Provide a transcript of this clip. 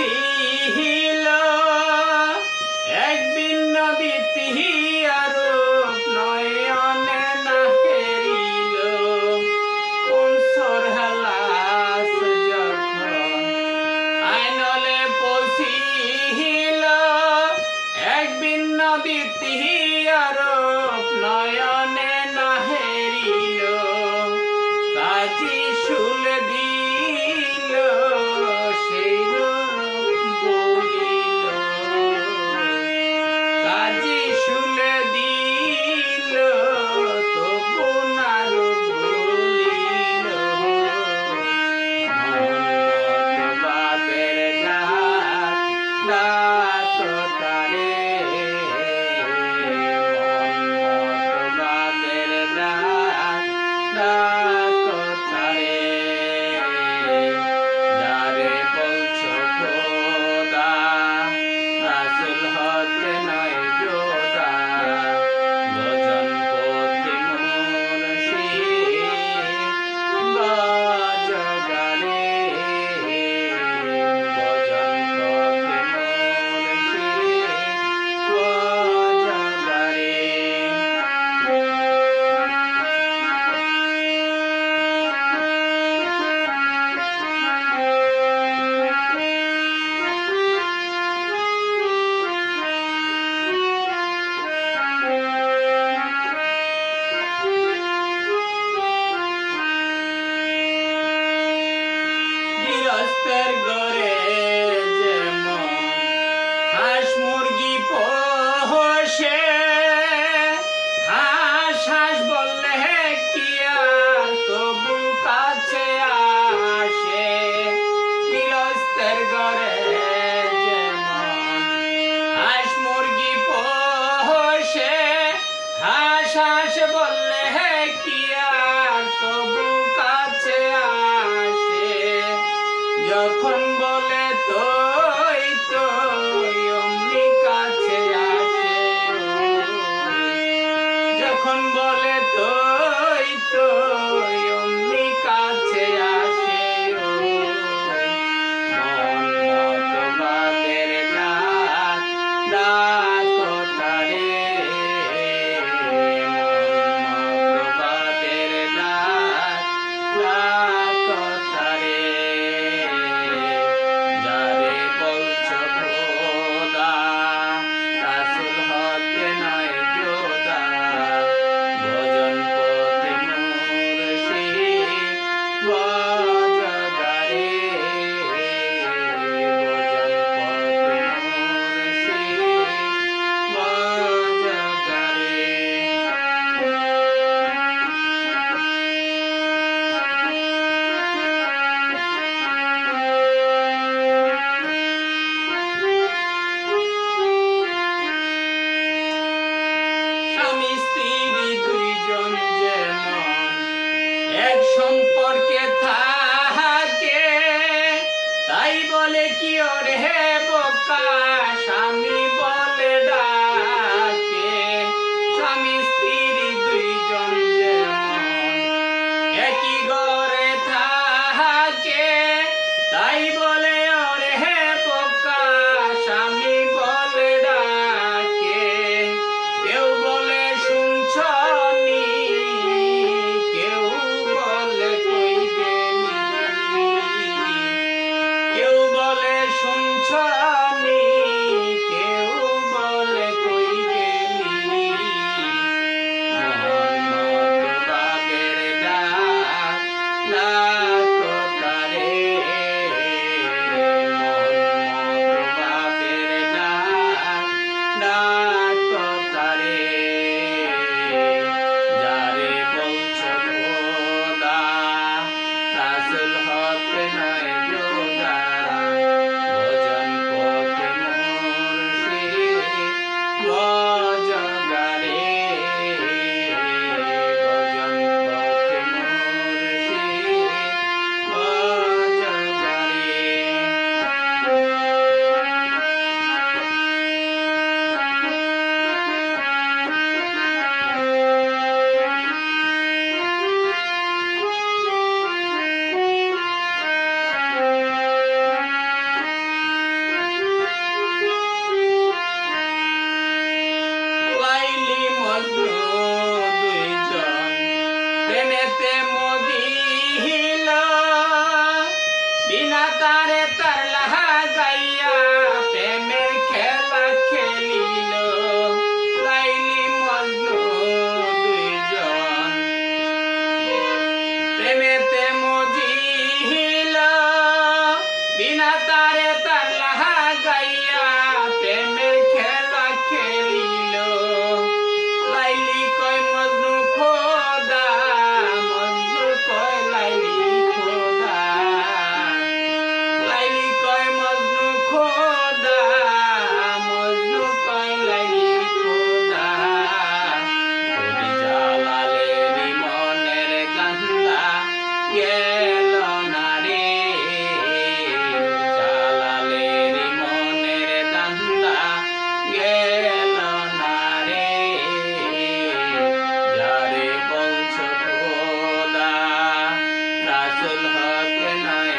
পৌঁছিল এক ভিন্ন দ্বিতীয় রূপ নয়নে না হেরিল অনসর হালাস যখন আইনলে পৌঁছিল এক ভিন্ন দ্বিতীয় রূপ নয়নে না হেরিল কাজী শুল দিল সেই রূপ বলিল কাজী শুল দিল তবু না রূপ বলিল মতবাদের ডাক তারে মতবাদের ডাক তারে যারে বলছো খোদা রাসূল হতে নয় যোদা ভজন পথে মুর্শিদ বাজগারে ভজন পথে মুর্শিদ বাজগারে গৃহস্থের ঘরে যেমন হাঁস মুরগি পোষে হাঁস হাঁস বললে কি আর তবু কাছে আসে গৃহস্থের ঘরে যেমন হাঁস মুরগি পোষে হাঁস হাঁস বললে কি আর তবু কাছে আসে যখন বলে তোই তোই অমনি কাছে আসে যখন বলে তোই তোই অমনি কাছে আসে মন মতবাদের ডাক তারে মন মতবাদের ডাক তারে যারে বলছো খোদা রাসূল হতে নয় যোদা ভজন পথে মুর্শিদ বাজগারে ভজন পথে মুর্শিদ বাজগারে স্বামী স্ত্রী দুইজন যেমন এক সম্পর্কে থাকে তাই বলে কি ওরে বোকা স্বামী বলে ডাকে স্বামী স্ত্রী দুইজন যেমন একই ঘরে থাকে তাই বলে ওরে বোকা স্বামী বলে ডাকে কেউ বলে শুনছনি কেউ বলে কই গেলি কেউ বলে শুনছনি কেউ বলে কই গেলি মন মতবাদের ডাক তারে মন মতবাদের ডাক তারে যারে বলছো খোদা রাসূল হতে নয় যোদা ভজন তারে তার লাগাইয়া প্রেমের খেলা খেলিল লাইলি মজনু দুইজন প্রেমেতে মজিল বিনা তারে তার লাগাইয়া প্রেমের খেলা খেলিল লাইলি কয় মজনু খোদা মজনু কয় লাইলি খোদা লাইলি কয় মজনু খোদা মজনু কয় লাইলি খোদা কবি জালালের মনের কান্দা গেল না রে জালালের মনের কান্দা গেল না রে যারে বলছো খোদা রাসূল হক নয়